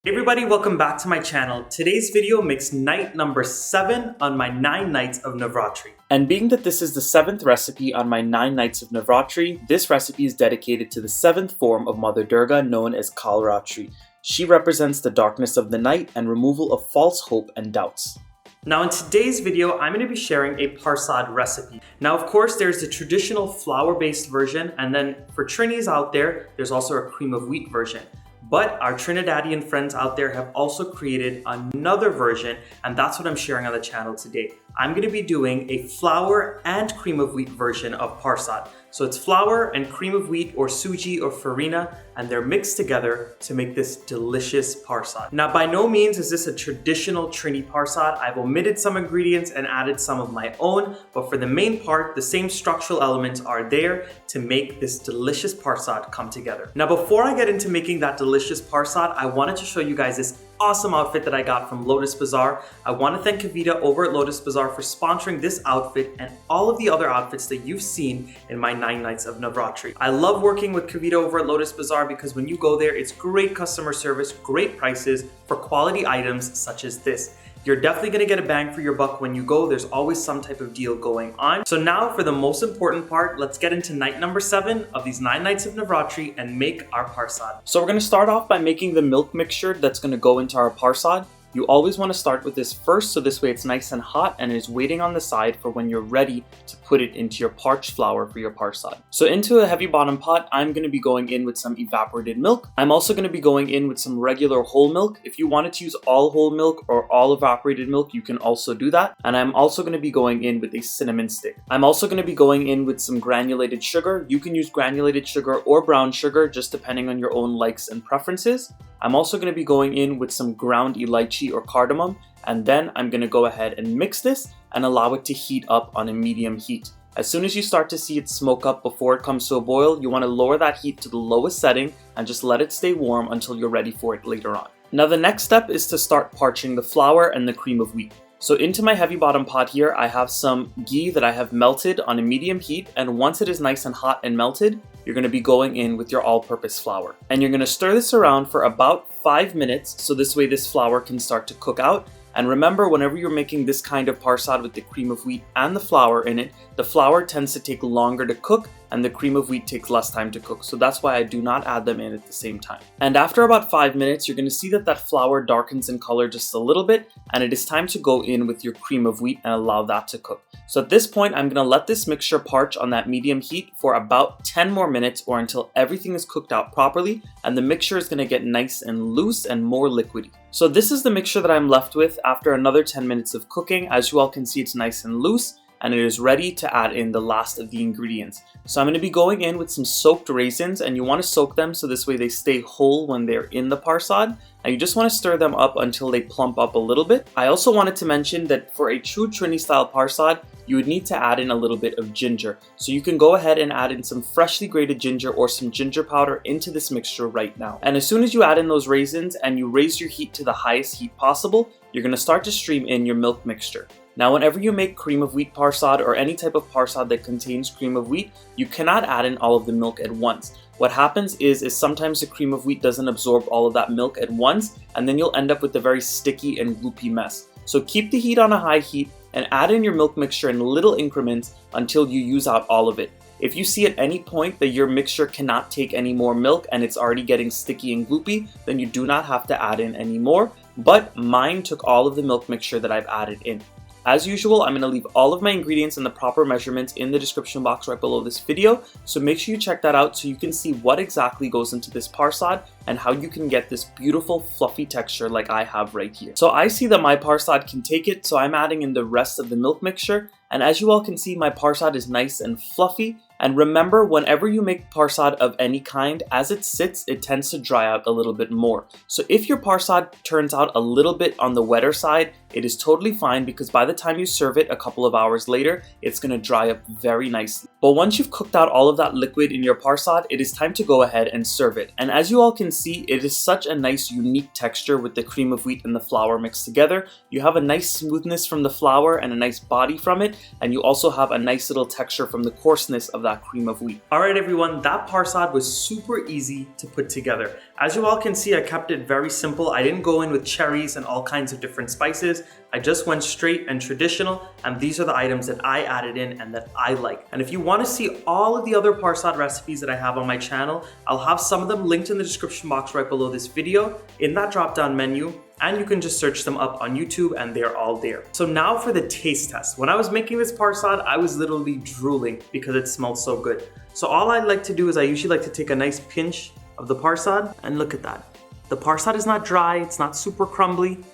Hey everybody, welcome back to my channel. Today's video makes night number 7 on my 9 nights of Navratri. And being that this is the 7th recipe on my 9 nights of Navratri, this recipe is dedicated to the 7th form of Mother Durga known as Kalratri. She represents the darkness of the night and removal of false hope and doubts. Now in today's video, I'm going to be sharing a Parsad recipe. Now of course there's the traditional flour-based version, and then for Trinis out there, there's also a cream of wheat version. But our Trinidadian friends out there have also created another version, and that's what I'm sharing on the channel today. I'm going to be doing a flour and cream of wheat version of Parsad. So it's flour and cream of wheat or Suji or farina, and they're mixed together to make this delicious Parsad. Now by no means is this a traditional Trini Parsad. I've omitted some ingredients and added some of my own, but for the main part, the same structural elements are there to make this delicious Parsad come together. Now before I get into making that delicious Parsad, I wanted to show you guys this awesome outfit that I got from Lotus Bazaar. I want to thank Kavita over at Lotus Bazaar for sponsoring this outfit and all of the other outfits that you've seen in my 9 nights of Navratri. I love working with Kavita over at Lotus Bazaar because when you go there, it's great customer service, great prices for quality items such as this. You're definitely going to get a bang for your buck when you go. There's always some type of deal going on. So now for the most important part, let's get into night number 7 of these 9 nights of Navratri and make our Parsad. So we're going to start off by making the milk mixture that's going to go into our Parsad. You always want to start with this first, so this way it's nice and hot and it is waiting on the side for when you're ready to put it into your parched flour for your Parsad. So into a heavy bottom pot, I'm going to be going in with some evaporated milk. I'm also going to be going in with some regular whole milk. If you wanted to use all whole milk or all evaporated milk, you can also do that. And I'm also going to be going in with a cinnamon stick. I'm also going to be going in with some granulated sugar. You can use granulated sugar or brown sugar, just depending on your own likes and preferences. I'm also going to be going in with some ground elychee or cardamom, and then I'm going to go ahead and mix this and allow it to heat up on a medium heat. As soon as you start to see it smoke up before it comes to a boil, you want to lower that heat to the lowest setting and just let it stay warm until you're ready for it later on. Now the next step is to start parching the flour and the cream of wheat. So into my heavy bottom pot here, I have some ghee that I have melted on a medium heat, and once it is nice and hot and melted, you're going to be going in with your all-purpose flour. And you're going to stir this around for about 5 minutes, so this way this flour can start to cook out. And remember, whenever you're making this kind of Parsad with the cream of wheat and the flour in it, the flour tends to take longer to cook and the cream of wheat takes less time to cook. So that's why I do not add them in at the same time. And after about 5 minutes, you're going to see that that flour darkens in color just a little bit, and it is time to go in with your cream of wheat and allow that to cook. So at this point, I'm going to let this mixture parch on that medium heat for about 10 more minutes, or until everything is cooked out properly and the mixture is going to get nice and loose and more liquidy. So this is the mixture that I'm left with after another 10 minutes of cooking. As you all can see, it's nice and loose and it is ready to add in the last of the ingredients. So I'm going to be going in with some soaked raisins, and you want to soak them so this way they stay whole when they're in the Parsad. And you just want to stir them up until they plump up a little bit. I also wanted to mention that for a true Trini style Parsad, you would need to add in a little bit of ginger. So you can go ahead and add in some freshly grated ginger or some ginger powder into this mixture right now. And as soon as you add in those raisins and you raise your heat to the highest heat possible, you're going to start to stream in your milk mixture. Now whenever you make cream of wheat Parsad or any type of Parsad that contains cream of wheat, you cannot add in all of the milk at once. What happens is sometimes the cream of wheat doesn't absorb all of that milk at once, and then you'll end up with a very sticky and gloopy mess. So keep the heat on a high heat and add in your milk mixture in little increments until you use out all of it. If you see at any point that your mixture cannot take any more milk and it's already getting sticky and gloopy, then you do not have to add in any more, but mine took all of the milk mixture that I've added in. As usual, I'm going to leave all of my ingredients and the proper measurements in the description box right below this video, so make sure you check that out so you can see what exactly goes into this Parsad and how you can get this beautiful fluffy texture like I have right here. So I see that my Parsad can take it, so I'm adding in the rest of the milk mixture, and as you all can see, my Parsad is nice and fluffy. And remember, whenever you make Parsad of any kind, as it sits, it tends to dry out a little bit more. So if your Parsad turns out a little bit on the wetter side, it is totally fine, because by the time you serve it a couple of hours later, it's going to dry up very nicely. But once you've cooked out all of that liquid in your Parsad, it is time to go ahead and serve it. And as you all can see, it is such a nice unique texture with the cream of wheat and the flour mixed together. You have a nice smoothness from the flour and a nice body from it, and you also have a nice little texture from the coarseness of that that cream of wheat. Alright everyone, that parsad was super easy to put together. As you all can see, I kept it very simple. I didn't go in with cherries and all kinds of different spices. I just went straight and traditional, and these are the items that I added in and that I like. And if you want to see all of the other parsad recipes that I have on my channel, I'll have some of them linked in the description box right below this video in that drop down menu, and you can just search them up on YouTube and they're all there. So now for the taste test. When I was making this parsad, I was literally drooling because it smelled so good. So all I like to do is I usually like to take a nice pinch of the parsad, and look at that. The parsad is not dry, it's not super crumbly.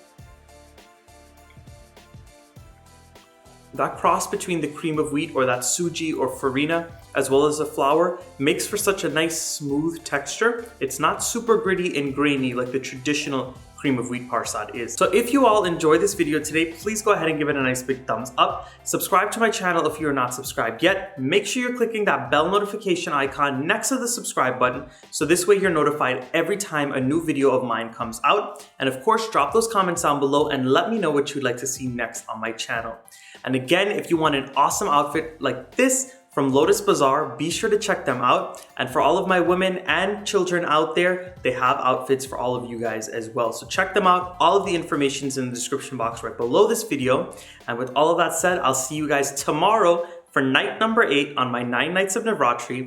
That cross between the cream of wheat or that Suji or farina as well as the flour makes for such a nice smooth texture. It's not super gritty and grainy like the traditional cream of wheat parsad is. So if you all enjoyed this video today, please go ahead and give it a nice big thumbs up. Subscribe to my channel if you're not subscribed yet. Make sure you're clicking that bell notification icon next to the subscribe button, so this way you're notified every time a new video of mine comes out. And of course, drop those comments down below and let me know what you'd like to see next on my channel. And again, if you want an awesome outfit like this from Lotus Bazaar, be sure to check them out. And for all of my women and children out there, they have outfits for all of you guys as well. So check them out. All of the information is in the description box right below this video. And with all of that said, I'll see you guys tomorrow for night number 8 on my 9 nights of Navratri.